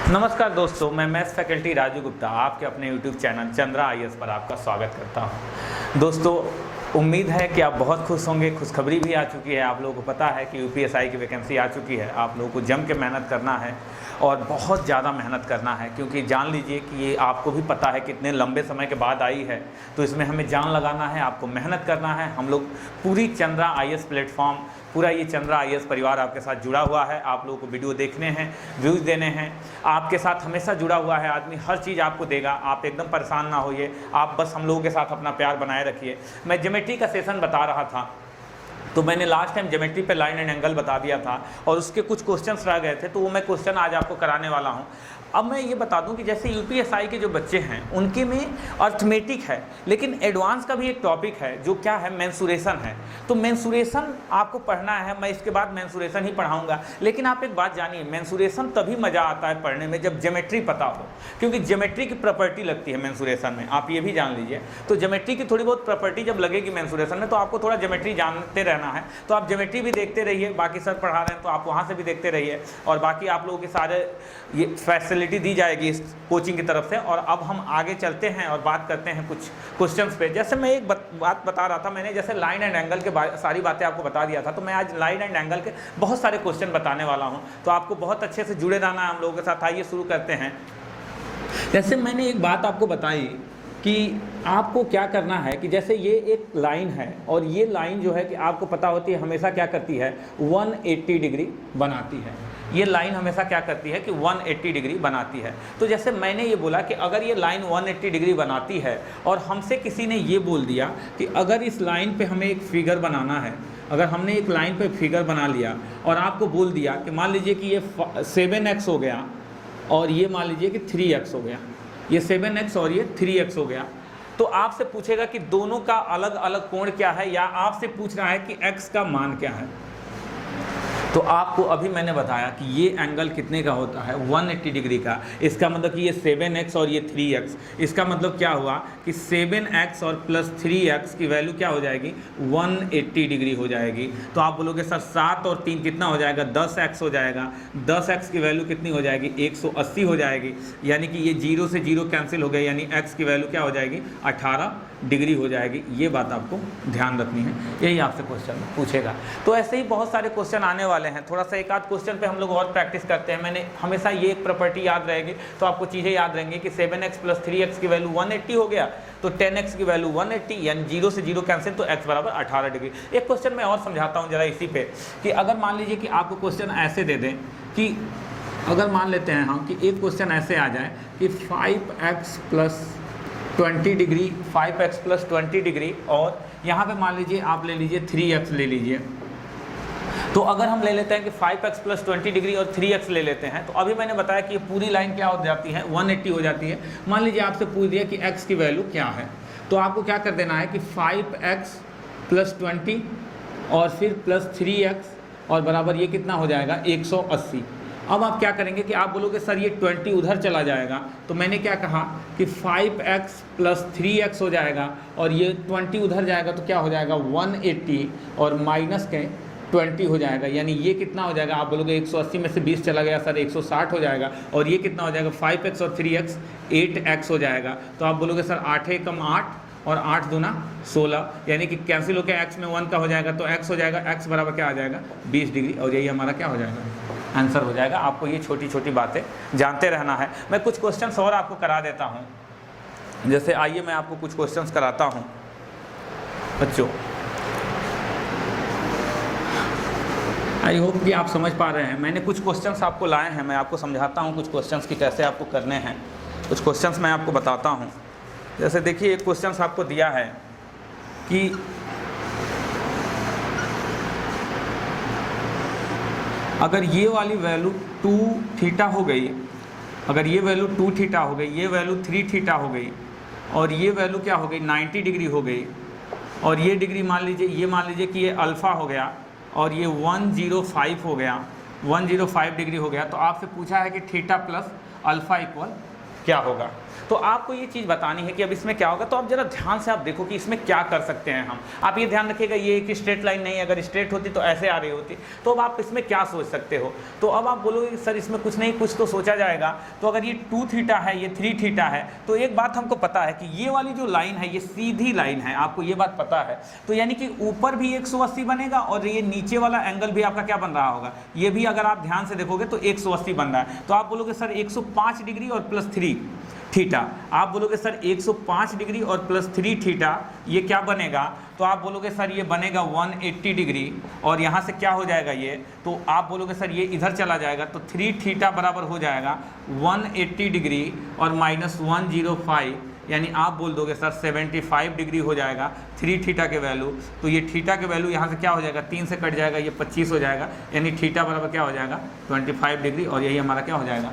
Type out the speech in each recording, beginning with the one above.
नमस्कार दोस्तों, मैं मैथ्स फैकल्टी राजू गुप्ता आपके अपने YouTube चैनल चंद्रा IAS पर आपका स्वागत करता हूं। दोस्तों, उम्मीद है कि आप बहुत खुश होंगे। खुशखबरी भी आ चुकी है, आप लोगों को पता है कि UPSI की वैकेंसी आ चुकी है। आप लोगों को जम के मेहनत करना है और बहुत ज़्यादा मेहनत करना है, क्योंकि जान लीजिए कि ये आपको भी पता है कितने लंबे समय के बाद आई है, तो इसमें हमें जान लगाना है, आपको मेहनत करना है। हम लोग पूरी चंद्रा IAS प्लेटफॉर्म, पूरा ये चंद्रा IAS परिवार आपके साथ जुड़ा हुआ है। आप लोगों को वीडियो देखने हैं, व्यूज़ देने हैं, आपके साथ हमेशा जुड़ा हुआ है आदमी, हर चीज़ आपको देगा। आप एकदम परेशान ना होइए, आप बस हम लोगों के साथ अपना प्यार बनाए रखिए। मैं ज्योमेट्री का सेशन बता रहा था, तो मैंने लास्ट टाइम ज्योमेट्री पे लाइन एंड एंगल बता दिया था और उसके कुछ क्वेश्चंस रह गए थे, तो वो मैं क्वेश्चन आज आपको कराने वाला हूँ। अब मैं ये बता दूं कि जैसे UPSI के जो बच्चे हैं उनके में अर्थमेटिक है, लेकिन एडवांस का भी एक टॉपिक है जो क्या है, मेंसुरेशन है। तो मेंसुरेशन आपको पढ़ना है, मैं इसके बाद मेंसुरेशन ही पढ़ाऊंगा। लेकिन आप एक बात जानिए, मेंसुरेशन तभी मज़ा आता है पढ़ने में जब ज्योमेट्री पता हो, क्योंकि ज्योमेट्री की प्रॉपर्टी लगती है मेंसुरेशन में, आप ये भी जान लीजिए। तो ज्योमेट्री की थोड़ी बहुत प्रॉपर्टी जब लगेगी मेंसुरेशन में, तो आपको थोड़ा ज्योमेट्री जानते रहना है। तो आप ज्योमेट्री भी देखते रहिए, बाकी सर पढ़ा रहे हैं तो आप वहाँ से भी देखते रहिए, और बाकी आप लोगों के सारे ये फैसिलिटी दी जाएगी इस कोचिंग की तरफ से। और अब हम आगे चलते हैं और बात करते हैं कुछ क्वेश्चंस पे। जैसे मैं एक बात बता रहा था, मैंने जैसे लाइन एंड एंगल के सारी बातें आपको बता दिया था, तो मैं आज लाइन एंड एंगल के बहुत सारे क्वेश्चन बताने वाला हूं, तो आपको बहुत अच्छे से जुड़े रहना है हम लोगों के साथ। आइए शुरू करते हैं। जैसे मैंने एक बात आपको बताई कि आपको क्या करना है कि जैसे ये एक लाइन है, और ये लाइन जो है कि आपको पता होती है हमेशा क्या करती है, 180 डिग्री बनाती है। ये लाइन हमेशा क्या करती है कि 180 डिग्री बनाती है। तो जैसे मैंने ये बोला कि अगर ये लाइन 180 डिग्री बनाती है और हमसे किसी ने ये बोल दिया कि अगर इस लाइन पे हमें एक फिगर बनाना है, अगर हमने एक लाइन पे फिगर बना लिया और आपको बोल दिया कि मान लीजिए कि ये 7x हो गया और ये मान लीजिए कि 3x हो गया, ये 7x और ये 3x हो गया, तो आपसे पूछेगा कि दोनों का अलग अलग कोण क्या है, या आपसे पूछ रहा है कि x का मान क्या है। तो आपको अभी मैंने बताया कि ये एंगल कितने का होता है, 180 डिग्री का। इसका मतलब कि ये 7x और ये 3x, इसका मतलब क्या हुआ कि 7x और प्लस 3x की वैल्यू क्या हो जाएगी, 180 डिग्री हो जाएगी। तो आप बोलोगे सर 7 और 3 कितना हो जाएगा, 10x हो जाएगा। 10x की वैल्यू कितनी हो जाएगी, 180 हो जाएगी। यानी कि ये 0 से 0 कैंसिल हो गया, यानी x की वैल्यू क्या हो जाएगी, 18 डिग्री हो जाएगी। ये बात आपको ध्यान रखनी है, यही आपसे क्वेश्चन पूछेगा। तो ऐसे ही बहुत सारे क्वेश्चन आने वाले हैं। थोड़ा सा एक आध क्वेश्चन पे हम लोग और प्रैक्टिस करते हैं। मैंने हमेशा ये एक प्रॉपर्टी याद रहेगी, तो आपको चीज़ें याद रहेंगी कि 7x प्लस 3x की वैल्यू 180 हो गया, तो 10x की वैल्यू 180, यानी 0 से 0 कैंसिल, तो x बराबर 18 डिग्री। एक क्वेश्चन मैं और समझाता हूँ जरा इसी पे, कि अगर मान लीजिए कि आपको क्वेश्चन ऐसे दे दें कि अगर मान लेते हैं हम कि एक क्वेश्चन ऐसे आ जाए कि 5x plus 20 degree, 5x plus 20 degree, और यहाँ पे मान लीजिए आप ले लीजिए 3x ले लीजिए। तो अगर हम ले लेते हैं कि 5x प्लस 20 डिग्री और 3x ले लेते हैं, तो अभी मैंने बताया कि ये पूरी लाइन क्या हो जाती है, 180 हो जाती है। मान लीजिए आपसे पूछ दिया कि x की वैल्यू क्या है, तो आपको क्या कर देना है कि 5x प्लस 20 और फिर प्लस 3x और बराबर ये कितना हो जाएगा, 180। अब आप क्या करेंगे कि आप बोलोगे सर ये 20 उधर चला जाएगा, तो मैंने क्या कहा कि 5x प्लस 3x हो जाएगा, और ये 20 उधर जाएगा तो क्या हो जाएगा, 180 और माइनस के 20 हो जाएगा। यानी ये कितना हो जाएगा, आप बोलोगे 180 में से 20 चला गया सर, 160 हो जाएगा। और ये कितना हो जाएगा, 5x और 3x 8x हो जाएगा। तो आप बोलोगे सर 8 एकम 8 और 8 दूना 16, यानी कि कैंसिल होकर x में 1 का हो जाएगा, तो x हो जाएगा, x बराबर क्या आ जाएगा, 20 डिग्री। और यही हमारा क्या हो जाएगा, आंसर हो जाएगा। आपको ये छोटी छोटी बातें जानते रहना है। मैं कुछ क्वेश्चंस और आपको करा देता हूँ। जैसे आइए मैं आपको कुछ क्वेश्चंस कराता हूँ बच्चों। आई होप कि आप समझ पा रहे हैं। मैंने कुछ क्वेश्चंस आपको लाए हैं, मैं आपको समझाता हूँ कुछ क्वेश्चंस की कैसे आपको करने हैं। कुछ क्वेश्चंस मैं आपको बताता हूँ। जैसे देखिए एक क्वेश्चंस आपको दिया है कि अगर ये वाली वैल्यू 2 थीटा हो गई, अगर ये वैल्यू 2 थीटा हो गई, ये वैल्यू 3 थीटा हो गई, और ये वैल्यू क्या हो गई, 90 डिग्री हो गई, और ये डिग्री मान लीजिए कि ये अल्फ़ा हो गया, और ये 105 हो गया, 105 डिग्री हो गया। तो आपसे पूछा है कि थीटा प्लस अल्फ़ा इक्वल क्या होगा। तो आपको ये चीज़ बतानी है कि अब इसमें क्या होगा। तो अब जरा ध्यान से आप देखो कि इसमें क्या कर सकते हैं हम। आप ये ध्यान रखिएगा ये एक स्ट्रेट लाइन नहीं है, अगर स्ट्रेट होती तो ऐसे आ रही होती। तो अब आप इसमें क्या सोच सकते हो, तो अब आप बोलोगे सर इसमें कुछ नहीं, कुछ तो सोचा जाएगा। तो अगर ये 2 थीटा है, ये 3 थीटा है, तो एक बात हमको पता है कि ये वाली जो लाइन है ये सीधी लाइन है, आपको ये बात पता है। तो यानी कि ऊपर भी 180 बनेगा और ये नीचे वाला एंगल भी आपका क्या बन रहा होगा, ये भी अगर आप ध्यान से देखोगे तो 180 बन रहा है। तो आप बोलोगे सर 105 डिग्री और प्लस 3 थीटा, आप बोलोगे सर 105 डिग्री और प्लस 3 थीटा ये क्या बनेगा, तो आप बोलोगे सर ये बनेगा 180 डिग्री और यहाँ से क्या हो जाएगा ये, तो आप बोलोगे सर ये इधर चला जाएगा तो 3 थीटा बराबर हो जाएगा 180 डिग्री और माइनस 105, यानी आप बोल दोगे सर 75 डिग्री हो जाएगा 3 थीटा के वैल्यू। तो ये थीटा के वैल्यू यहाँ से क्या हो जाएगा, 3 से कट जाएगा, ये 25 हो जाएगा, यानी थीटा बराबर क्या हो जाएगा 25 डिग्री और यही हमारा क्या हो जाएगा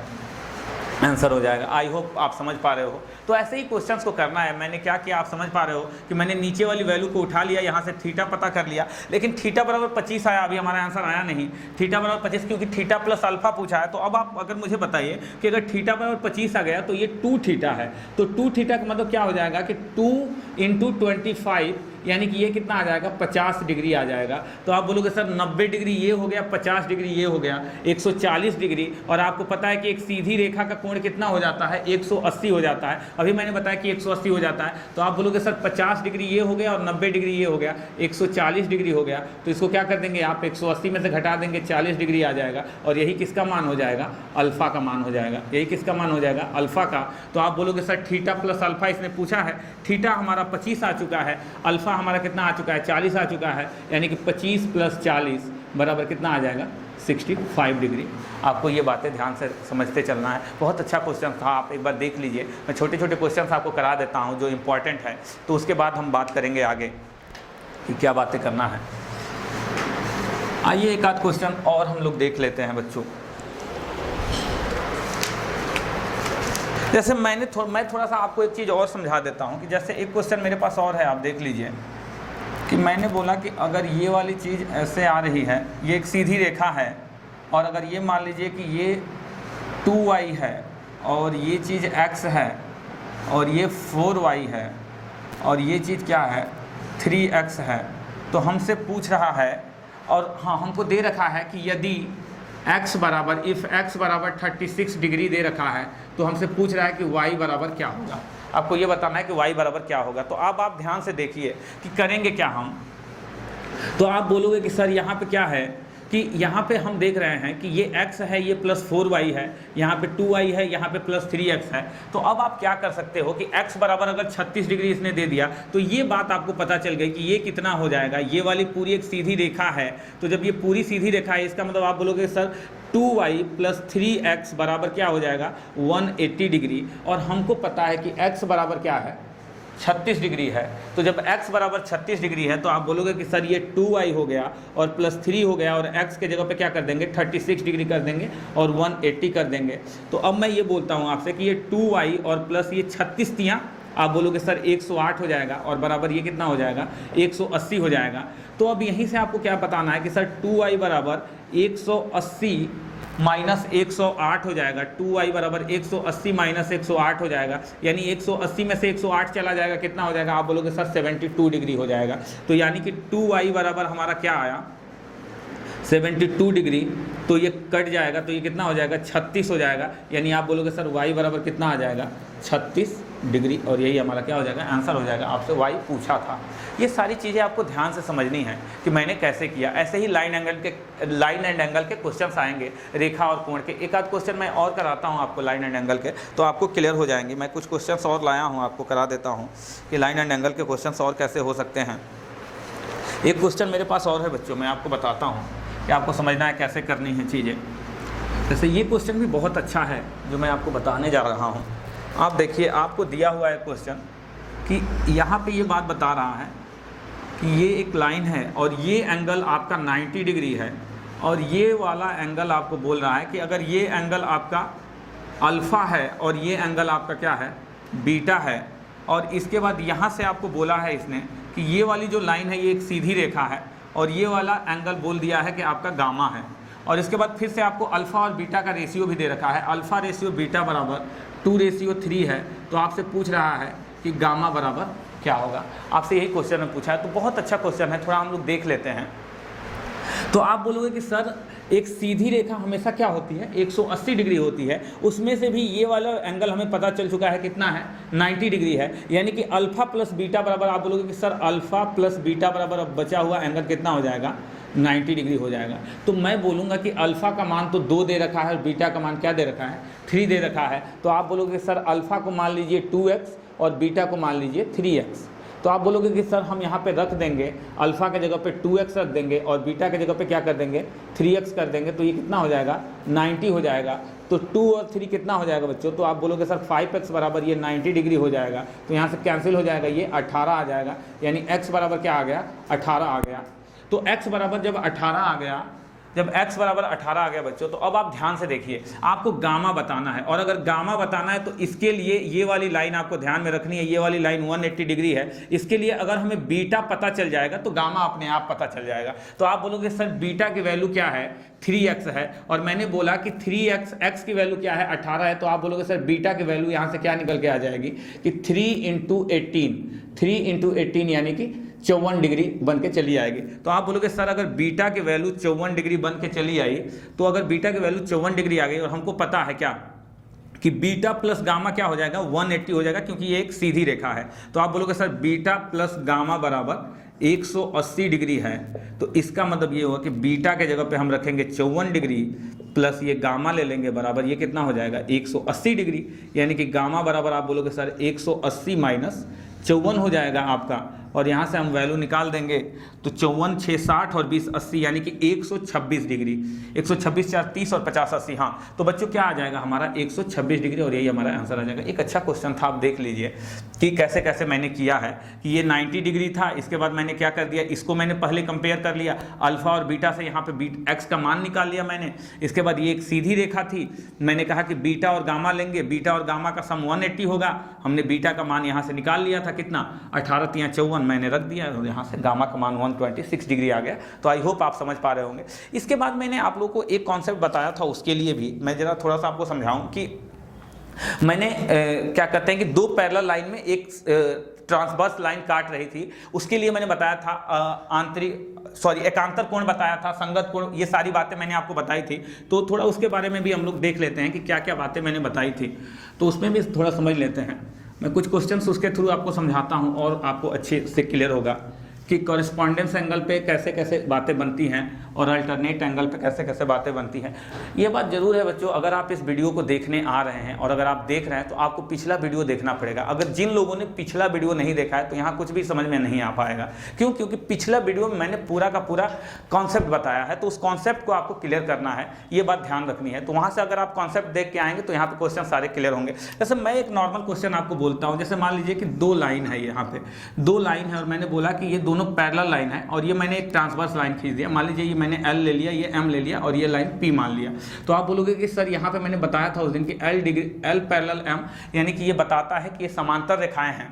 आंसर हो जाएगा। आई होप आप समझ पा रहे हो। तो ऐसे ही क्वेश्चंस को करना है। मैंने क्या किया आप समझ पा रहे हो कि मैंने नीचे वाली वैल्यू को उठा लिया, यहाँ से थीटा पता कर लिया, लेकिन थीटा बराबर 25 आया, अभी हमारा आंसर आया नहीं। थीटा बराबर 25 क्योंकि थीटा प्लस अल्फा पूछा है। तो अब आप अगर मुझे बताइए कि अगर थीटा बराबर 25 आ गया तो ये 2 थीटा है, तो 2 थीटा का मतलब क्या हो जाएगा कि 2 × 25, यानी कि ये कितना आ जाएगा 50 डिग्री आ जाएगा। तो आप बोलोगे सर 90 डिग्री ये हो गया, 50 डिग्री ये हो गया, 140 डिग्री। और आपको पता है कि एक सीधी रेखा का कोण कितना हो जाता है 180 हो जाता है, अभी मैंने बताया कि 180 हो जाता है। तो आप बोलोगे सर 50 डिग्री ये हो गया और 90 डिग्री ये हो गया, 140 डिग्री हो गया। तो इसको क्या कर देंगे आप 180 में से घटा देंगे, 40 डिग्री आ जाएगा और यही किसका मान हो जाएगा, अल्फा का मान हो जाएगा। यही किसका मान हो जाएगा, अल्फा का। तो आप बोलोगे सर थीटा प्लस अल्फा इसने पूछा है, थीटा हमारा 25 आ चुका है, अल्फा हमारा कितना आ चुका है 40 आ चुका है, यानी कि 25 + 40 बराबर कितना आ जाएगा 65 डिग्री। आपको ये बातें ध्यान से समझते चलना है। बहुत अच्छा क्वेश्चन था, आप एक बार देख लीजिए। मैं छोटे छोटे क्वेश्चन आपको करा देता हूँ जो इम्पोर्टेंट है, तो उसके बाद हम बात करेंगे आगे कि क्या बातें करना है। आइए एक आध क्वेश्चन और हम लोग देख लेते हैं बच्चों। जैसे मैं थोड़ा सा आपको एक चीज़ और समझा देता हूँ कि जैसे एक क्वेश्चन मेरे पास और है, आप देख लीजिए कि मैंने बोला कि अगर ये वाली चीज़ ऐसे आ रही है, ये एक सीधी रेखा है, और अगर ये मान लीजिए कि ये 2y है और ये चीज़ x है और ये 4y है और ये चीज़ क्या है 3x है, तो हमसे पूछ रहा है और हाँ हमको दे रखा है कि यदि x बराबर इफ़ x बराबर 36 डिग्री दे रखा है, तो हमसे पूछ रहा है कि y बराबर क्या होगा। आपको ये बताना है कि y बराबर क्या होगा। तो अब आप ध्यान से देखिए कि करेंगे क्या हम। तो आप बोलोगे कि सर यहाँ पे क्या है कि यहाँ पे हम देख रहे हैं कि ये x है, ये प्लस 4y है, यहाँ पे 2y है, यहाँ पे प्लस 3x है। तो अब आप क्या कर सकते हो कि x बराबर अगर 36 डिग्री इसने दे दिया, तो ये बात आपको पता चल गई कि ये कितना हो जाएगा, ये वाली पूरी एक सीधी रेखा है। तो जब ये पूरी सीधी रेखा है, इसका मतलब आप बोलोगे सर 2y + 3x बराबर क्या हो जाएगा 180 डिग्री। और हमको पता है कि x बराबर क्या है 36 डिग्री है। तो जब x बराबर 36 डिग्री है तो आप बोलोगे कि सर ये 2y हो गया और प्लस 3 हो गया और x के जगह पे क्या कर देंगे 36 डिग्री कर देंगे और 180 कर देंगे। तो अब मैं ये बोलता हूँ आपसे कि ये 2y और प्लस ये 36 तियाँ, आप बोलोगे सर 108 हो जाएगा और बराबर ये कितना हो जाएगा 180 हो जाएगा। तो अब यहीं से आपको क्या बताना है कि सर 2y बराबर 180 माइनस 108 हो जाएगा। 2y बराबर 180 माइनस 108 हो जाएगा, यानी 180 में से 108 चला जाएगा, कितना हो जाएगा आप बोलोगे सर 72 डिग्री हो जाएगा। तो यानी कि 2y बराबर हमारा क्या आया 72 डिग्री। तो ये कट जाएगा तो ये कितना हो जाएगा 36 हो जाएगा, यानी आप बोलोगे सर y बराबर कितना आ जाएगा 36 डिग्री। और यही हमारा क्या हो जाएगा आंसर हो जाएगा। आपसे y पूछा था। ये सारी चीज़ें आपको ध्यान से समझनी है कि मैंने कैसे किया। ऐसे ही लाइन एंड एंगल के क्वेश्चंस आएंगे, रेखा और कोण के। एक आध क्वेश्चन मैं और कराता हूँ आपको लाइन एंड एंगल के, तो आपको क्लियर हो जाएंगे। मैं कुछ क्वेश्चंस और लाया हूँ, आपको करा देता हूँ कि लाइन एंड एंगल के क्वेश्चंस और कैसे हो सकते हैं। एक क्वेश्चन मेरे पास और है बच्चों, मैं आपको बताता हूँ कि आपको समझना है कैसे करनी है चीज़ें। जैसे ये क्वेश्चन भी बहुत अच्छा है जो मैं आपको बताने जा रहा हूँ। आप देखिए, आपको दिया हुआ है क्वेश्चन कि यहाँ पे ये बात बता रहा है कि ये एक लाइन है और ये एंगल आपका 90 डिग्री है और ये वाला एंगल आपको बोल रहा है कि अगर ये एंगल आपका अल्फ़ा है और ये एंगल आपका क्या है बीटा है। और इसके बाद यहाँ से आपको बोला है इसने कि ये वाली जो लाइन है ये एक सीधी रेखा है और ये वाला एंगल बोल दिया है कि आपका गामा है। और इसके बाद फिर से आपको अल्फ़ा और बीटा का रेशियो भी दे रखा है। अल्फ़ा रेशियो बीटा बराबर 2:3 है, तो आपसे पूछ रहा है कि गामा बराबर क्या होगा। आपसे यही क्वेश्चन में पूछा है, तो बहुत अच्छा क्वेश्चन है, थोड़ा हम लोग देख लेते हैं। तो आप बोलोगे कि सर एक सीधी रेखा हमेशा क्या होती है, 180 डिग्री होती है, उसमें से भी ये वाला एंगल हमें पता चल चुका है कितना है, 90 डिग्री है, यानी कि अल्फा प्लस बीटा बराबर, आप बोलोगे कि सर अल्फा प्लस बीटा बराबर अब बचा हुआ एंगल कितना हो जाएगा, 90 डिग्री हो जाएगा। तो मैं बोलूँगा कि अल्फा का मान तो 2 दे रखा है और बीटा का मान क्या दे रखा है, 3 दे रखा है। तो आप बोलोगे सर अल्फा को मान लीजिए 2x और बीटा को मान लीजिए 3x। तो आप बोलोगे कि सर हम यहाँ पे रख देंगे, अल्फा के जगह पे 2x रख देंगे और बीटा के जगह पे क्या कर देंगे, 3x कर देंगे, तो ये कितना हो जाएगा, 90 हो जाएगा। तो 2 और 3 कितना हो जाएगा बच्चों, तो आप बोलोगे सर 5x बराबर ये 90 डिग्री हो जाएगा, तो यहाँ से कैंसिल हो जाएगा, ये 18 आ जाएगा, यानी x बराबर क्या आ गया, 18 आ गया। तो x बराबर जब 18 आ गया, जब x बराबर 18 आ गया बच्चों, तो अब आप ध्यान से देखिए, आपको गामा बताना है, और अगर गामा बताना है तो इसके लिए ये वाली लाइन आपको ध्यान में रखनी है, ये वाली लाइन 180 डिग्री है। इसके लिए अगर हमें बीटा पता चल जाएगा तो गामा अपने आप पता चल जाएगा। तो आप बोलोगे सर बीटा की वैल्यू क्या है, 3x है, और मैंने बोला कि 3x, x की वैल्यू क्या है, 18 है, तो आप बोलोगे सर बीटा की वैल्यू यहाँ से क्या निकल के आ जाएगी कि 3 × 18 यानी कि 54 डिग्री बन के चली आएगी। तो आप बोलोगे सर अगर बीटा की वैल्यू 54 डिग्री बन के चली आई, तो अगर बीटा की वैल्यू 54 डिग्री आ गई और हमको पता है क्या कि बीटा प्लस गामा क्या हो जाएगा, 180 हो जाएगा, क्योंकि ये एक सीधी रेखा है। तो आप बोलोगे सर बीटा प्लस गामा बराबर 180 डिग्री है, तो इसका मतलब ये हुआ कि बीटा के जगह पे हम रखेंगे 54 डिग्री प्लस ये गामा ले लेंगे बराबर ये कितना हो जाएगा, 180 डिग्री, यानी कि गामा बराबर आप बोलोगे सर 180 माइनस 54 हो जाएगा आपका, और यहाँ से हम वैल्यू निकाल देंगे तो 54 6 60 और 20 80, यानी कि 126 डिग्री, 126 4 30 और 50 80, हाँ। तो बच्चों क्या आ जाएगा हमारा 126 डिग्री, और यही हमारा आंसर आ जाएगा। एक अच्छा क्वेश्चन था, आप देख लीजिए कि कैसे कैसे मैंने किया है कि ये 90 डिग्री था, इसके बाद मैंने क्या कर दिया, इसको मैंने पहले कंपेयर कर लिया अल्फा और बीटा से, यहाँ पे x का मान निकाल लिया मैंने। इसके बाद ये एक सीधी रेखा थी, मैंने कहा कि बीटा और गामा लेंगे, बीटा और गामा का सम 180 होगा, हमने बीटा का मान यहाँ से निकाल लिया था कितना, 18 × 54 मैंने रख दिया, और यहाँ से गामा का मान 126 डिग्री आ गया। तो आई होप आप समझ पा रहे होंगे। इसके बाद मैंने आप लोगों को एक कॉन्सेप्ट बताया था, उसके लिए भी मैं जरा थोड़ा सा आपको समझाऊं कि मैंने क्या कहते हैं कि 2 पैरेलल लाइन में एक ट्रांसवर्स लाइन काट रही थी, उसके लिए मैंने बताया था एकांतर कोण बताया था, संगत कोण, ये सारी बातें मैंने आपको बताई थी। तो थोड़ा उसके बारे में भी हम लोग देख लेते हैं कि क्या क्या बातें मैंने बताई थी, तो उसमें भी थोड़ा समझ लेते हैं। मैं कुछ क्वेश्चंस उसके थ्रू आपको समझाता हूं और आपको अच्छे से क्लियर होगा कि कॉरेस्पॉन्डेंस एंगल पे कैसे कैसे बातें बनती हैं और अल्टरनेट एंगल पे कैसे कैसे बातें बनती हैं। ये बात जरूर है बच्चों, अगर आप इस वीडियो को देखने आ रहे हैं और अगर आप देख रहे हैं तो आपको पिछला वीडियो देखना पड़ेगा। अगर जिन लोगों ने पिछला वीडियो नहीं देखा है तो यहाँ कुछ भी समझ में नहीं आ पाएगा। क्यों? क्योंकि पिछला वीडियो में मैंने पूरा का पूरा कॉन्सेप्ट बताया है, तो उस कॉन्सेप्ट को आपको क्लियर करना है, ये बात ध्यान रखनी है। तो वहाँ से अगर आप कॉन्सेप्ट देख के आएंगे तो यहाँ पे क्वेश्चन सारे क्लियर होंगे। जैसे मैं एक नॉर्मल क्वेश्चन आपको बोलता हूँ, जैसे मान लीजिए कि 2 लाइन है, यहाँ पे 2 लाइन है और मैंने बोला कि ये दोनों पैरेलल लाइन है और ये मैंने एक ट्रांसवर्स लाइन खींच दिया। मान लीजिए ये मैंने L ले लिया, ये M ले लिया और ये लाइन P मान लिया। तो आप बोलोगे कि सर यहाँ पे मैंने बताया था उस दिन कि L पैरेलल M, यानी कि ये बताता है कि ये समांतर रेखाएं हैं।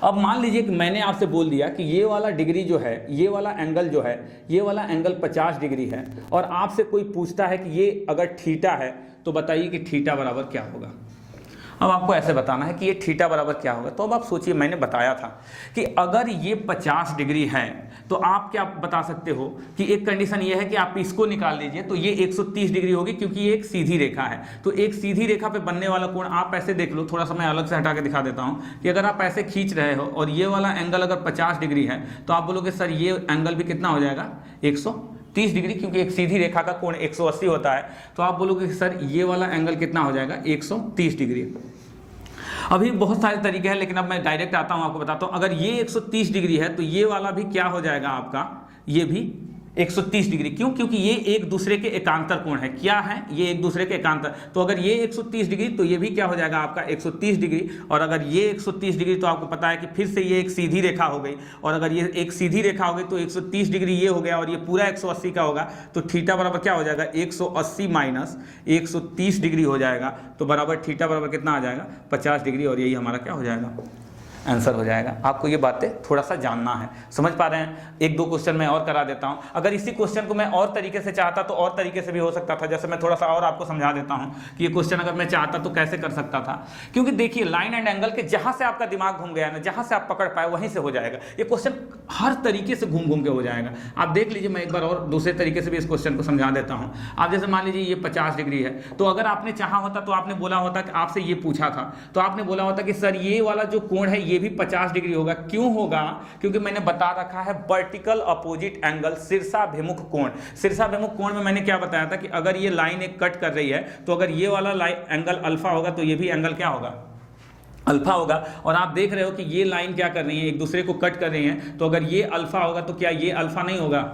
अब मान लीजिए कि मैंने आपसे बोल दिया कि ये वाला डिग्री जो है, ये वाला एंगल जो है, ये वाला एंगल 50 डिग्री है, और आपसे कोई पूछता है कि ये अगर थीटा है तो बताइए कि थीटा बराबर क्या होगा। अब आपको ऐसे बताना है कि ये थीटा बराबर क्या होगा। तो अब आप सोचिए, मैंने बताया था कि अगर ये 50 डिग्री है तो आप क्या बता सकते हो कि एक कंडीशन ये है कि आप इसको निकाल लीजिए तो ये 130 डिग्री होगी, क्योंकि ये एक सीधी रेखा है। तो एक सीधी रेखा पे बनने वाला कोण आप ऐसे देख लो, थोड़ा सा मैं अलग से हटा के दिखा देता हूँ कि अगर आप ऐसे खींच रहे हो और ये वाला एंगल अगर 50 डिग्री है तो आप बोलोगे सर ये एंगल भी कितना हो जाएगा, 130 डिग्री, क्योंकि एक सीधी रेखा का कोण 180 होता है। तो आप बोलोगे कि सर ये वाला एंगल कितना हो जाएगा, 130 डिग्री। अभी बहुत सारे तरीके हैं, लेकिन अब मैं डायरेक्ट आता हूं, आपको बताता हूं। अगर ये 130 डिग्री है तो ये वाला भी क्या हो जाएगा आपका, ये भी 130 डिग्री। क्यों? क्योंकि ये एक दूसरे के एकांतर कोण है। क्या है? ये एक दूसरे के एकांतर। तो अगर ये 130 डिग्री तो ये भी क्या हो जाएगा आपका 130 डिग्री, और अगर ये 130 डिग्री तो आपको पता है कि फिर से ये एक सीधी रेखा हो गई, और अगर ये एक सीधी रेखा हो गई तो 130 डिग्री ये हो गया और ये पूरा 180 का होगा। तो थीटा बराबर क्या हो जाएगा, 180 माइनस 130 डिग्री हो जाएगा। तो बराबर थीटा बराबर कितना आ जाएगा, 50 डिग्री, और यही हमारा क्या हो जाएगा आंसर हो जाएगा। आपको ये बातें थोड़ा सा जानना है, समझ पा रहे हैं। एक दो क्वेश्चन मैं और करा देता हूँ। अगर इसी क्वेश्चन को मैं और तरीके से चाहता तो और तरीके से भी हो सकता था। जैसे मैं थोड़ा सा और आपको समझा देता हूँ कि ये क्वेश्चन अगर मैं चाहता तो कैसे कर सकता था। क्योंकि देखिए लाइन एंड एंगल के जहाँ से आपका दिमाग घूम गया ना, जहाँ से आप पकड़ पाए वहीं से हो जाएगा। ये क्वेश्चन हर तरीके से घूम घूम के हो जाएगा। आप देख लीजिए, मैं एक बार और दूसरे तरीके से भी इस क्वेश्चन को समझा देता हूँ। आप जैसे मान लीजिए ये 50 डिग्री है, तो अगर आपने चाहा होता तो आपने बोला होता कि आपसे ये पूछा था तो आपने बोला होता कि सर ये वाला जो कोण है ये भी 50 डिग्री होगा। क्यों होगा? क्योंकि मैंने बता रखा है वर्टिकल अपोजिट एंगल, शीर्षाभिमुख कोण। शीर्षाभिमुख कोण में मैंने क्या बताया था कि अगर ये लाइन एक कट कर रही है तो अगर ये वाला एंगल अल्फा होगा तो ये भी एंगल क्या होगा? अल्फा होगा। और आप देख रहे हो कि ये लाइन क्या कर रही है, एक दूसरे को कट कर रही है, तो अगर ये अल्फा होगा तो क्या ये अल्फा नहीं होगा?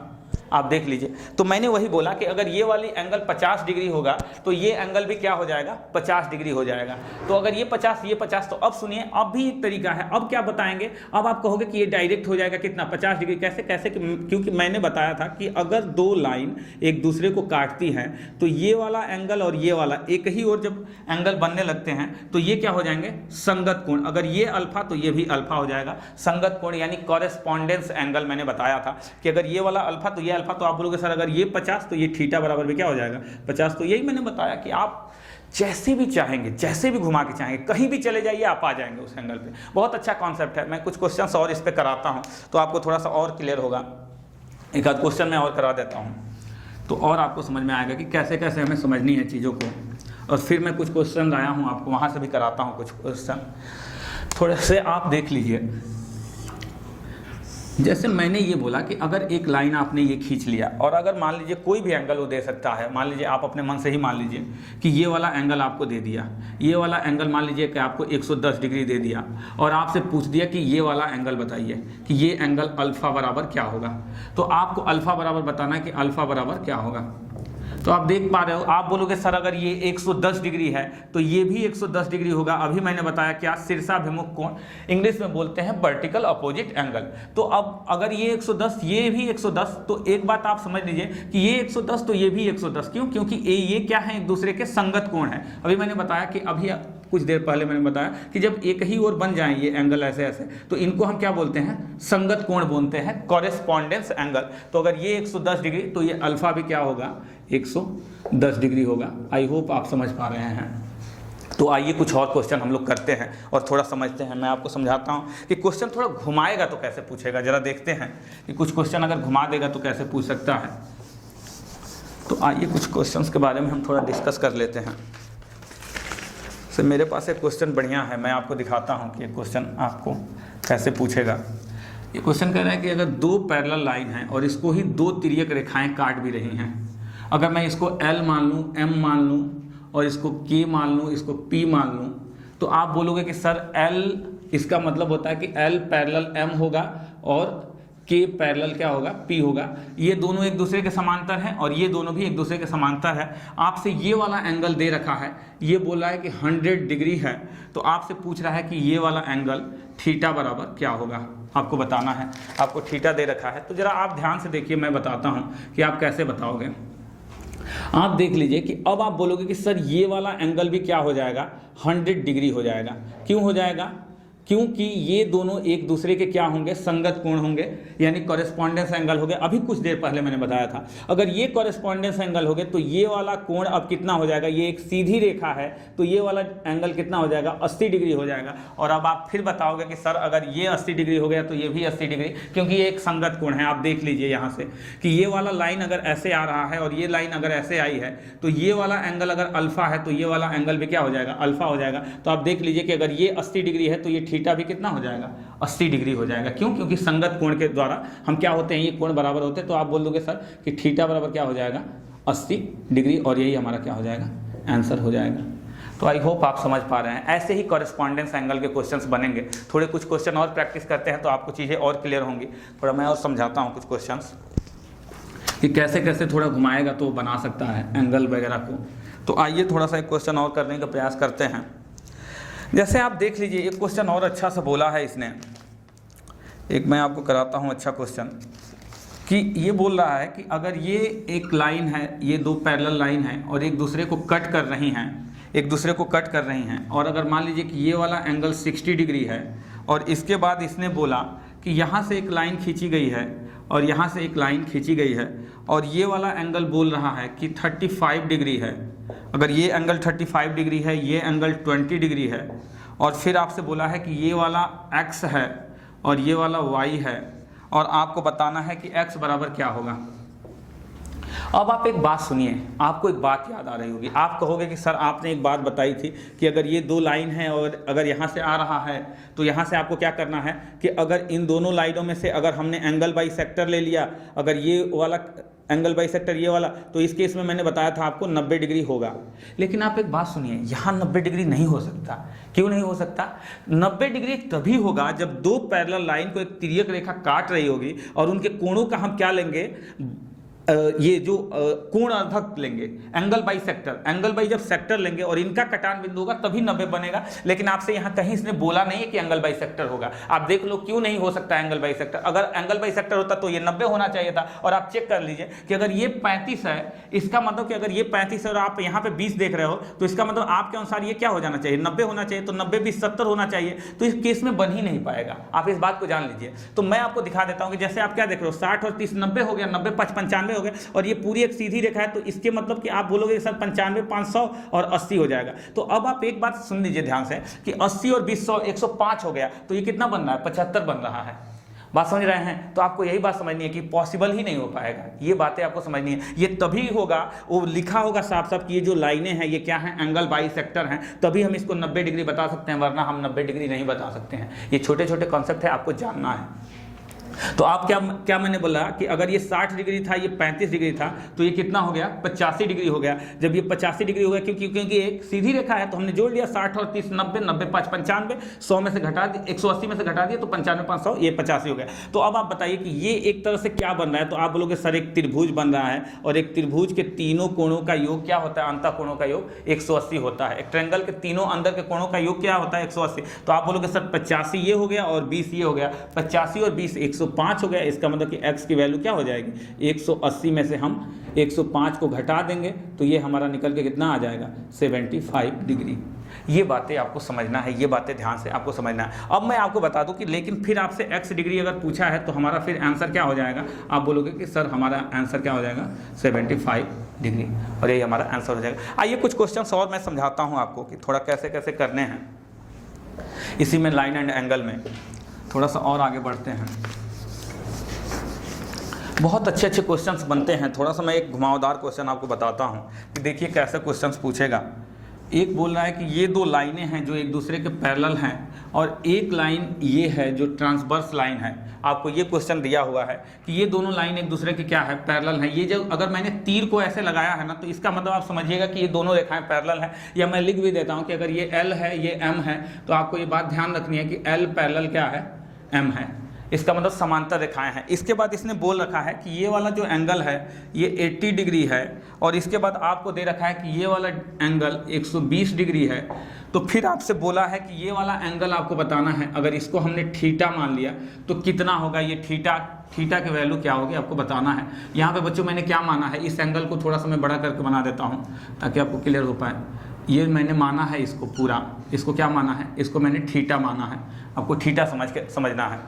आप देख लीजिए। तो मैंने वही बोला कि अगर ये वाली एंगल 50 डिग्री होगा तो ये एंगल भी क्या हो जाएगा? 50 डिग्री हो जाएगा। तो अगर ये 50 तो अब सुनिए, अब भी एक तरीका है। अब क्या बताएंगे? अब आप कहोगे कि ये डायरेक्ट हो जाएगा कितना? 50 डिग्री। कैसे कैसे? क्योंकि मैंने बताया था कि अगर दो लाइन एक दूसरे को काटती हैं तो ये वाला एंगल और ये वाला एक ही और जब एंगल बनने लगते हैं तो ये क्या हो जाएंगे? संगत कोण। अगर ये अल्फा तो ये भी अल्फा हो जाएगा। संगत कोण यानी कॉरेस्पॉन्डेंस एंगल मैंने बताया था कि अगर ये वाला अल्फा तो ये अल्फा। तो आप बोलोगे सर अगर ये 50 तो ये थीटा बराबर भी क्या हो जाएगा? 50। तो यही मैंने बताया कि आप जैसे भी चाहेंगे, जैसे भी घुमा के चाहेंगे, कहीं भी चले जाइए, आप आ जाएंगे उस एंगल पे। बहुत अच्छा कॉन्सेप्ट है। मैं कुछ क्वेश्चंस और इस पे कराता हूं तो आपको थोड़ा सा और क्लियर होगा। एक आध क्वेश्चन मैं और करा देता हूं तो और आपको समझ में आएगा कि कैसे कैसे हमें समझनी है चीज़ों को। और फिर मैं कुछ क्वेश्चन लाया हूँ आपको, वहाँ से भी कराता हूँ कुछ क्वेश्चन। थोड़े से आप देख लीजिए। जैसे मैंने ये बोला कि अगर एक लाइन आपने ये खींच लिया और अगर मान लीजिए कोई भी एंगल वो दे सकता है, मान लीजिए आप अपने मन से ही मान लीजिए कि ये वाला एंगल आपको दे दिया, ये वाला एंगल मान लीजिए कि आपको 110 डिग्री दे दिया और आपसे पूछ दिया कि ये वाला एंगल बताइए कि ये एंगल अल्फा बराबर क्या होगा। तो आपको अल्फा बराबर बताना है कि अल्फा बराबर क्या होगा। तो आप देख पा रहे हो, आप बोलोगे सर अगर ये 110 डिग्री है तो ये भी 110 डिग्री होगा। अभी मैंने बताया क्या? शीर्षाभिमुख कोण, इंग्लिश में बोलते हैं वर्टिकल अपोजिट एंगल। तो अब अगर ये 110 ये भी 110, तो एक बात आप समझ लीजिए कि ये 110 तो ये भी 110। क्यों? क्योंकि ये क्या है? एक दूसरे के संगत कोण है। अभी मैंने बताया कि अभी कुछ देर पहले मैंने बताया कि जब एक ही ओर बन जाए ये एंगल ऐसे ऐसे तो इनको हम क्या बोलते हैं? संगत कोण बोलते हैं, कॉरेस्पॉन्डेंस एंगल। तो अगर ये 110 डिग्री तो ये अल्फा भी क्या होगा? 110 डिग्री होगा। आई होप आप समझ पा रहे हैं। तो आइए कुछ और क्वेश्चन हम लोग करते हैं और थोड़ा समझते हैं। मैं आपको समझाता हूँ कि क्वेश्चन थोड़ा घुमाएगा तो कैसे पूछेगा। जरा देखते हैं कि कुछ क्वेश्चन अगर घुमा देगा तो कैसे पूछ सकता है। तो आइए कुछ क्वेश्चंस के बारे में हम थोड़ा डिस्कस कर लेते हैं। तो मेरे पास एक क्वेश्चन बढ़िया है, मैं आपको दिखाता हूँ कि ये क्वेश्चन आपको कैसे पूछेगा। ये क्वेश्चन कह रहा है कि अगर दो पैरेलल लाइन हैं और इसको ही दो तिर्यक रेखाएं काट भी रही हैं, अगर मैं इसको L मान लूँ, M मान लूँ और इसको K मान लूँ, इसको P मान लूँ, तो आप बोलोगे कि सर L इसका मतलब होता है कि L पैरेलल M होगा और K पैरेलल क्या होगा? P होगा। ये दोनों एक दूसरे के समांतर हैं और ये दोनों भी एक दूसरे के समांतर है। आपसे ये वाला एंगल दे रखा है, ये बोला है कि 100 डिग्री है। तो आपसे पूछ रहा है कि ये वाला एंगल थीटा बराबर क्या होगा, आपको बताना है। आपको थीटा दे रखा है। तो ज़रा आप ध्यान से देखिए, मैं बताता हूँ कि आप कैसे बताओगे। आप देख लीजिए कि अब आप बोलोगे कि सर ये वाला एंगल भी क्या हो जाएगा? 100 डिग्री हो जाएगा। क्यों हो जाएगा? क्योंकि ये दोनों एक दूसरे के क्या होंगे? संगत कोण होंगे, यानी कॉरेस्पॉन्डेंस एंगल हो गए। अभी कुछ देर पहले मैंने बताया था, अगर ये कॉरेस्पॉन्डेंस एंगल हो गए तो ये वाला कोण अब कितना हो जाएगा? ये एक सीधी रेखा है तो ये वाला एंगल कितना हो जाएगा? 80 डिग्री हो जाएगा। और अब आप फिर बताओगे कि सर अगर ये 80 डिग्री हो गया तो ये भी 80 डिग्री, क्योंकि ये एक संगत कोण है। आप देख लीजिए यहाँ से कि ये वाला लाइन अगर ऐसे आ रहा है और ये लाइन अगर ऐसे आई है तो ये वाला एंगल अगर अल्फा है तो ये वाला एंगल भी क्या हो जाएगा? अल्फा हो जाएगा। तो आप देख लीजिए कि अगर ये 80 डिग्री है तो ये थीटा भी कितना हो जाएगा? 80 डिग्री हो जाएगा। क्यों? क्योंकि संगत कोण के द्वारा हम क्या होते हैं? ये कोण बराबर होते हैं। तो आप बोल दोगे सर कि थीटा बराबर क्या हो जाएगा? 80 डिग्री, और यही हमारा क्या हो जाएगा? आंसर हो जाएगा। तो आई होप आप समझ पा रहे हैं। ऐसे ही कॉरेस्पॉन्डेंस एंगल के क्वेश्चंस बनेंगे। थोड़े कुछ क्वेश्चन और प्रैक्टिस करते हैं तो आपको चीज़ें और क्लियर होंगी। थोड़ा मैं और समझाता हूँ कुछ क्वेश्चंस कि कैसे कैसे थोड़ा घुमाएगा तो बना सकता है एंगल वगैरह को। तो आइए थोड़ा सा एक क्वेश्चन और करने का प्रयास करते हैं। जैसे आप देख लीजिए, एक क्वेश्चन और अच्छा सा बोला है इसने, एक मैं आपको कराता हूँ अच्छा क्वेश्चन, कि ये बोल रहा है कि अगर ये एक लाइन है, ये दो पैरेलल लाइन है और एक दूसरे को कट कर रही हैं, एक दूसरे को कट कर रही हैं, और अगर मान लीजिए कि ये वाला एंगल 60 डिग्री है और इसके बाद इसने बोला कि यहाँ से एक लाइन खींची गई है और यहाँ से एक लाइन खींची गई है और ये वाला एंगल बोल रहा है कि 35 डिग्री है। अगर ये एंगल 35 डिग्री है, ये एंगल 20 डिग्री है, और फिर आपसे बोला है कि ये वाला x है और ये वाला y है, और आपको बताना है कि x बराबर क्या होगा। अब आप एक बात सुनिए, आपको एक बात याद आ रही होगी। आप कहोगे कि सर आपने एक बात बताई थी कि अगर ये दो लाइन है और अगर यहाँ से आ रहा है तो यहाँ से आपको क्या करना है कि अगर इन दोनों लाइनों में से अगर हमने एंगल बाई सेक्टर ले लिया, अगर ये वाला एंगल बाई सेक्टर ये वाला, तो इस केस में मैंने बताया था आपको 90 डिग्री होगा। लेकिन आप एक बात सुनिए, यहाँ 90 डिग्री नहीं हो सकता। क्यों नहीं हो सकता? 90 डिग्री तभी होगा जब दो पैरेलल लाइन को एक तिर्यक रेखा काट रही होगी और उनके कोणों का हम क्या लेंगे, ये जो कोण अर्धक लेंगे, angle by sector, angle by जब सेक्टर लेंगे और इनका कटान बिंदु होगा तभी 90 बनेगा। लेकिन आपसे यहाँ कहीं इसने बोला नहीं है कि एंगल बाई सेक्टर होगा। आप देख लो क्यों नहीं हो सकता एंगल बाई सेक्टर। अगर एंगल बाई सेक्टर होता तो ये 90 होना चाहिए था। और आप चेक कर लीजिए कि अगर ये 35 है, इसका मतलब कि अगर ये 35 है और आप यहाँ पे 20 देख रहे हो, तो इसका मतलब आपके अनुसार ये क्या हो जाना चाहिए, 90 होना चाहिए। तो 90 20 70 होना चाहिए। तो इस केस में बन ही नहीं पाएगा। आप इस बात को जान लीजिए। तो मैं आपको दिखा देता हूँ कि जैसे आप क्या देख रहे हो, 60 और 30 90 हो गया, 90 95 हो गया, और ये पूरी एक सीधी रेखा है। तो इसके मतलब कि आप बोलोगे सर 95 500 और 80 हो जाएगा। तो अब आप एक बात सुन लीजिए ध्यान से कि 80 और 20 105 हो गया, तो ये कितना बन रहा है, 75 बन रहा है। बात समझ रहे हैं? तो आपको यही बात समझनी है कि पॉसिबल ही नहीं हो पाएगा। ये बातें आपको समझनी है। ये तभी होगा, वो लिखा होगा साफ साफ कि ये जो लाइनें हैं ये क्या हैं, एंगल बाई सेक्टर हैं, तभी हम इसको 90 डिग्री बता सकते हैं, वरना हम 90 डिग्री नहीं बता सकते हैं। ये छोटे छोटे कॉन्सेप्ट है, आपको जानना है। तो आप क्या मैंने बोला कि अगर ये 60 डिग्री था, ये 35 डिग्री था, तो ये कितना हो गया, 85 डिग्री हो गया। जब ये 85 डिग्री हो गया, क्योंकि एक सीधी रेखा है, तो हमने जोड़ लिया 60 और 30 90 90 5 95, 100 में से घटा दिए, 180 में से घटा दिए, तो 95 500, ये 85 हो गया। तो अब आप बताइए कि ये एक तरह से क्या बन रहा है। तो आप बोलोगे सर एक त्रिभुज बन रहा है और एक त्रिभुज के तीनों कोणों का योग क्या होता है, अंतः कोणों का योग 180 होता है। एक ट्रायंगल के तीनों अंदर के कोणों का योग क्या होता है, 180। तो आप बोलोगे सर 85 ये हो गया और 20 ये हो गया, 85 और 20 105 हो गया। इसका मतलब कि x की वैल्यू क्या हो जाएगी, 180 में से हम 105 को घटा देंगे तो ये हमारा निकल के कितना आ जाएगा, 75 डिग्री। ये बातें आपको समझना है, ये बातें ध्यान से आपको समझना है। अब मैं आपको बता दूं कि लेकिन फिर आपसे x डिग्री अगर पूछा है तो हमारा फिर आंसर क्या हो जाएगा, आप बोलोगे कि सर हमारा आंसर क्या हो जाएगा, 75 डिग्री, और यही हमारा आंसर हो जाएगा। आइए कुछ क्वेश्चंस और मैं समझाता हूँ आपको कि थोड़ा कैसे कैसे करने हैं। इसी में लाइन एंड एंगल में थोड़ा सा और आगे बढ़ते हैं। बहुत अच्छे अच्छे क्वेश्चंस बनते हैं। थोड़ा सा मैं एक घुमावदार क्वेश्चन आपको बताता हूं कि देखिए कैसे क्वेश्चंस पूछेगा। एक बोल रहा है कि ये दो लाइनें हैं जो एक दूसरे के पैरेलल हैं और एक लाइन ये है जो ट्रांसवर्स लाइन है। आपको ये क्वेश्चन दिया हुआ है कि ये दोनों लाइन एक दूसरे के क्या है, पैरेलल है। ये जो अगर मैंने तीर को ऐसे लगाया है ना, तो इसका मतलब आप समझिएगा कि ये दोनों रेखाएं पैरेलल हैं। या मैं लिख भी देता हूँ कि अगर ये L है ये M है, तो आपको ये बात ध्यान रखनी है कि L पैरेलल क्या है, M है। इसका मतलब समांतर रेखाएं हैं। इसके बाद इसने बोल रखा है कि ये वाला जो एंगल है ये 80 डिग्री है, और इसके बाद आपको दे रखा है कि ये वाला एंगल 120 डिग्री है। तो फिर आपसे बोला है कि ये वाला एंगल आपको बताना है। अगर इसको हमने थीटा मान लिया तो कितना होगा, ये थीटा की वैल्यू क्या होगी आपको बताना है। यहाँ पे बच्चों मैंने क्या माना है, इस एंगल को थोड़ा सा मैं बड़ा करके बना देता हूँ ताकि आपको क्लियर हो पाए। ये मैंने माना है इसको पूरा, इसको क्या माना है, इसको मैंने थीटा माना है। आपको थीटा समझना है।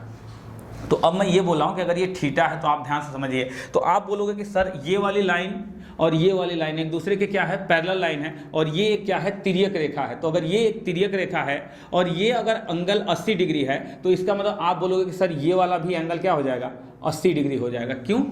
तो अब मैं ये बोल रहा हूँ कि अगर ये थीटा है तो आप ध्यान से समझिए। तो आप बोलोगे कि सर ये वाली लाइन और ये वाली लाइन एक दूसरे के क्या है, पैरेलल लाइन है, और ये एक क्या है, तिर्यक रेखा है। तो अगर ये एक तिर्यक रेखा है और ये अगर एंगल 80 डिग्री है, तो इसका मतलब आप बोलोगे कि सर ये वाला भी एंगल क्या हो जाएगा, 80 डिग्री हो जाएगा। क्यों?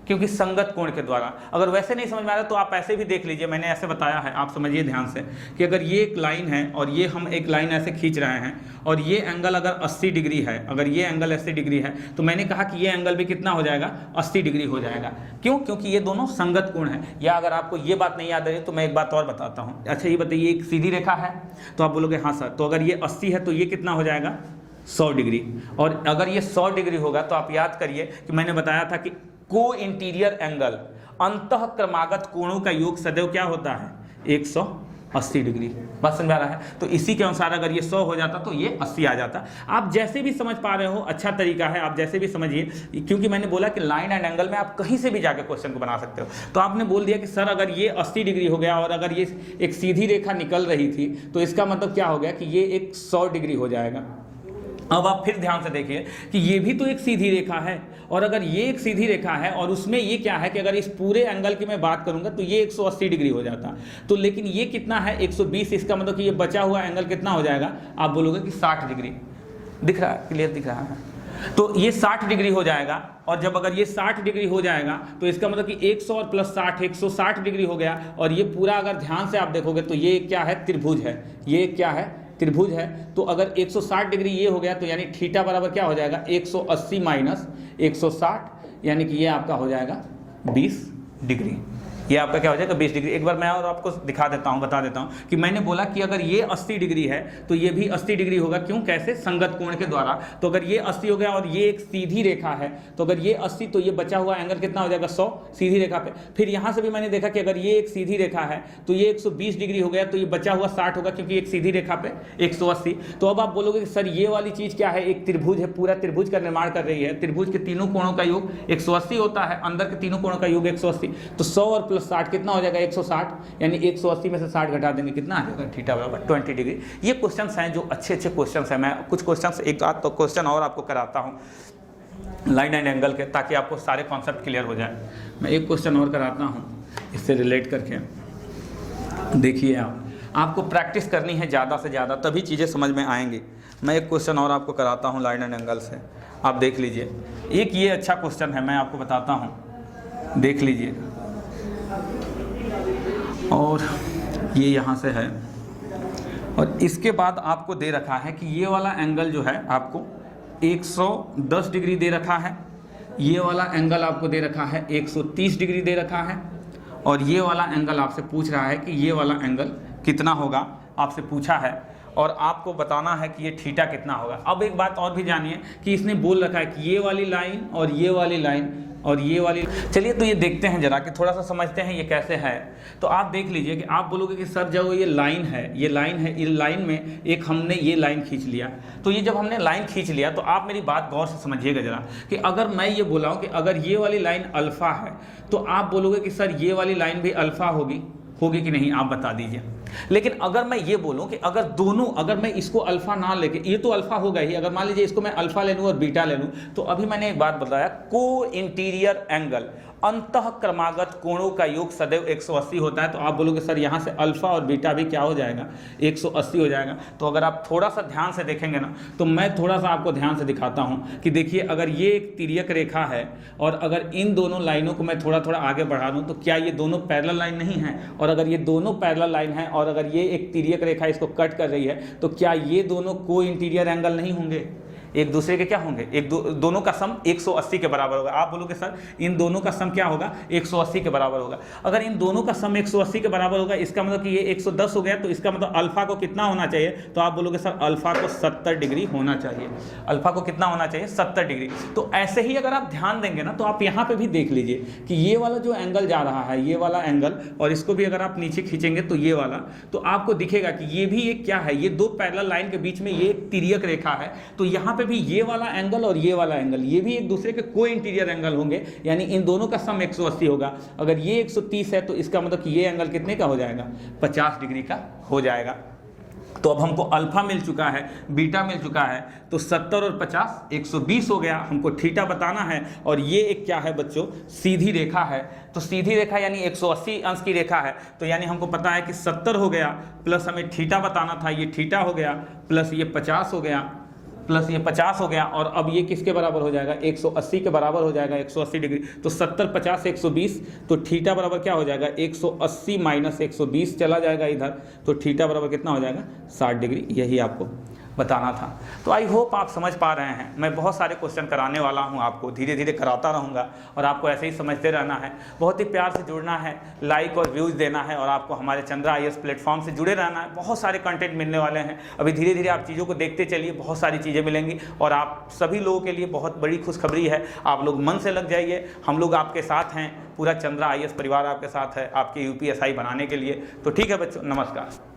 क्योंकि संगत कोण के द्वारा। अगर वैसे नहीं समझ में आ रहा तो आप ऐसे भी देख लीजिए, मैंने ऐसे बताया है, आप समझिए ध्यान से कि अगर ये एक लाइन है और ये हम एक लाइन ऐसे खींच रहे हैं और ये एंगल अगर 80 डिग्री है, अगर ये एंगल 80 डिग्री है, तो मैंने कहा कि ये एंगल भी कितना हो जाएगा, 80 डिग्री हो जाएगा। क्यों? क्योंकि ये दोनों संगत कोण है। या अगर आपको ये बात नहीं याद आ रही तो मैं एक बात और बताता हूँ। अच्छा ये बताइए, एक सीधी रेखा है, तो आप बोलोगे हाँ सर, तो अगर ये 80 है तो ये कितना हो जाएगा, 100 डिग्री। और अगर ये 100 डिग्री होगा तो आप याद करिए कि मैंने बताया था कि को इंटीरियर एंगल, अंतः क्रमागत कोणों का योग सदैव क्या होता है, 180 डिग्री। बात समझ आ रहा है? तो इसी के अनुसार अगर ये 100 हो जाता तो ये 80 आ जाता। आप जैसे भी समझ पा रहे हो, अच्छा तरीका है, आप जैसे भी समझिए, क्योंकि मैंने बोला कि लाइन एंड एंगल में आप कहीं से भी जाके क्वेश्चन को बना सकते हो। तो आपने बोल दिया कि सर अगर ये 80 डिग्री हो गया और अगर ये एक सीधी रेखा निकल रही थी, तो इसका मतलब क्या हो गया कि ये एक 100 डिग्री हो जाएगा। अब आप फिर ध्यान से देखिए कि ये भी तो एक सीधी रेखा है, और अगर ये एक सीधी रेखा है और उसमें ये क्या है कि अगर इस पूरे एंगल की मैं बात करूंगा तो ये 180 डिग्री हो जाता, तो लेकिन ये कितना है 120, इसका मतलब कि ये बचा हुआ एंगल कितना हो जाएगा, आप बोलोगे कि 60 डिग्री। दिख रहा है, क्लियर दिख रहा है? तो ये 60 डिग्री हो जाएगा, और जब अगर ये 60 डिग्री हो जाएगा तो इसका मतलब कि 100 और प्लस 60 160 डिग्री हो गया। और ये पूरा अगर ध्यान से आप देखोगे तो ये क्या है, त्रिभुज है, ये क्या है, त्रिभुज है। तो अगर 160 डिग्री ये हो गया तो यानी थीटा बराबर क्या हो जाएगा, 180 माइनस 160, यानी कि ये आपका हो जाएगा 20 डिग्री। ये आपका क्या हो जाएगा, 20 डिग्री। एक बार मैं और आपको दिखा देता हूँ, बता देता हूँ कि मैंने बोला कि अगर ये 80 डिग्री है तो ये भी 80 डिग्री होगा। क्यों, कैसे, संगत कोण के द्वारा। तो अगर ये 80 हो गया और ये एक सीधी रेखा है, तो अगर ये 80 तो ये बचा हुआ एंगल कितना हो जाएगा, 100 सीधी रेखा पे। फिर यहाँ से भी मैंने देखा कि अगर ये एक सीधी रेखा है तो ये 120 डिग्री हो गया, तो ये बचा हुआ 60 होगा क्योंकि एक सीधी रेखा पे 180। तो अब आप बोलोगे कि सर ये वाली चीज़ क्या है, एक त्रिभुज है, पूरा त्रिभुज का निर्माण कर रही है। त्रिभुज के तीनों कोणों का योग 180 होता है, अंदर के तीनों कोणों का योग 180। तो 100 और प्लस 60 कितना हो जाएगा, 160, यानी 180 में से 60 घटा देंगे, कितना आ जाएगा, थीटा बराबर 20 डिग्री। ये क्वेश्चंस हैं जो अच्छे क्वेश्चंस हैं। मैं कुछ क्वेश्चंस एक आध तो क्वेश्चन और आपको कराता हूं लाइन एंड एंगल के, ताकि आपको सारे कॉन्सेप्ट क्लियर हो जाए। मैं एक क्वेश्चन और कराता हूं इससे रिलेट करके। देखिए आपको प्रैक्टिस करनी है ज़्यादा से ज़्यादा, तभी चीज़ें समझ में आएंगी। मैं एक क्वेश्चन और आपको कराता हूँ लाइन एंड एंगल से, आप देख लीजिए। एक ये अच्छा क्वेश्चन है, मैं आपको बताता हूँ, देख लीजिए। और ये यहाँ से है, और इसके बाद आपको दे रखा है कि ये वाला एंगल जो है आपको 110 डिग्री दे रखा है, ये वाला एंगल आपको दे रखा है 130 डिग्री दे रखा है, और ये वाला एंगल आपसे पूछ रहा है कि ये वाला एंगल कितना होगा, आपसे पूछा है, और आपको बताना है कि ये थीटा कितना होगा। अब एक बात और भी जानिए कि इसने बोल रखा है कि ये वाली लाइन और ये वाली लाइन और ये वाली, चलिए तो ये देखते हैं जरा कि थोड़ा सा समझते हैं ये कैसे है। तो आप देख लीजिए कि आप बोलोगे कि सर जब ये लाइन है, ये लाइन है, इस लाइन में एक हमने ये लाइन खींच लिया। तो ये जब हमने लाइन खींच लिया तो आप मेरी बात गौर से समझिएगा जरा कि अगर मैं ये बोला हूँ कि अगर ये वाली लाइन अल्फ़ा है, तो आप बोलोगे कि सर ये वाली लाइन भी अल्फ़ा होगी कि नहीं, आप बता दीजिए। लेकिन अगर मैं ये बोलूं कि अगर दोनों, अगर मैं इसको अल्फा ना लेके, ये तो अल्फा होगा ही, अगर मान लीजिए इसको मैं अल्फा ले लूं और बीटा ले लूं, तो अभी मैंने एक बात बताया, को इंटीरियर एंगल, अंतः क्रमागत कोणों का योग सदैव 180 होता है। तो आप बोलोगे सर यहाँ से अल्फा और बीटा भी क्या हो जाएगा, 180 हो जाएगा। तो अगर आप थोड़ा सा ध्यान से देखेंगे ना, तो मैं थोड़ा सा आपको ध्यान से दिखाता हूँ कि देखिए, अगर ये एक तिर्यक रेखा है और अगर इन दोनों लाइनों को मैं थोड़ा थोड़ा आगे बढ़ा दूँ, तो क्या ये दोनों पैरेलल लाइन नहीं है? और अगर ये दोनों पैरेलल लाइन है और अगर ये एक तिर्यक रेखा इसको कट कर रही है, तो क्या ये दोनों को इंटीरियर एंगल नहीं होंगे? एक दूसरे के क्या होंगे, दोनों का सम 180 के बराबर होगा। आप बोलोगे सर इन दोनों का सम क्या होगा, 180 के बराबर होगा। अगर इन दोनों का सम 180 के बराबर होगा, इसका मतलब कि ये 110 हो गया, तो इसका मतलब अल्फा को कितना होना चाहिए? तो आप बोलोगे सर अल्फा को 70 डिग्री होना चाहिए। अल्फा को कितना होना चाहिए? 70 डिग्री। तो ऐसे ही अगर आप ध्यान देंगे ना, तो आप यहाँ पे भी देख लीजिए कि ये वाला जो एंगल जा रहा है, ये वाला एंगल, और इसको भी अगर आप नीचे खींचेंगे तो ये वाला, तो आपको दिखेगा कि ये भी एक क्या है, ये दो पैरेलल लाइन के बीच में ये एक तिर्यक रेखा है। तो यहाँ पे भी ये वाला एंगल और ये वाला एंगल, ये भी एक दूसरे के को इंटीरियर एंगल होंगे, यानी इन दोनों का सम 180 होगा। अगर ये 130 है तो इसका मतलब कि ये एंगल कितने का हो जाएगा, 50 डिग्री का हो जाएगा। तो अब हमको अल्फा मिल चुका है, बीटा मिल चुका है, तो 70 और 50 120 हो गया। हमको थीटा बताना है, और ये एक क्या है बच्चों, सीधी रेखा है। तो सीधी रेखा यानी 180 अंश की रेखा है, तो यानी हमको पता है कि 70 हो गया, प्लस हमें थीटा बताना था, ये थीटा हो गया, प्लस ये 50 हो गया, प्लस ये 50 हो गया, और अब ये किसके बराबर हो जाएगा, 180 के बराबर हो जाएगा, 180 डिग्री। तो 70 50 120, तो थीटा बराबर क्या हो जाएगा, 180 माइनस 120 चला जाएगा इधर, तो थीटा बराबर कितना हो जाएगा, 60 डिग्री। यही आपको बताना था। तो आई होप आप समझ पा रहे हैं। मैं बहुत सारे क्वेश्चन कराने वाला हूं आपको, धीरे धीरे कराता रहूंगा, और आपको ऐसे ही समझते रहना है। बहुत ही प्यार से जुड़ना है, लाइक और व्यूज़ देना है, और आपको हमारे चंद्रा IAS प्लेटफॉर्म से जुड़े रहना है। बहुत सारे कंटेंट मिलने वाले हैं। अभी धीरे धीरे आप चीज़ों को देखते चलिए, बहुत सारी चीज़ें मिलेंगी, और आप सभी लोगों के लिए बहुत बड़ी खुशखबरी है। आप लोग मन से लग जाइए, हम लोग आपके साथ हैं, पूरा चंद्रा IAS परिवार आपके साथ है, आपके UPSI बनाने के लिए। तो ठीक है बच्चों, नमस्कार।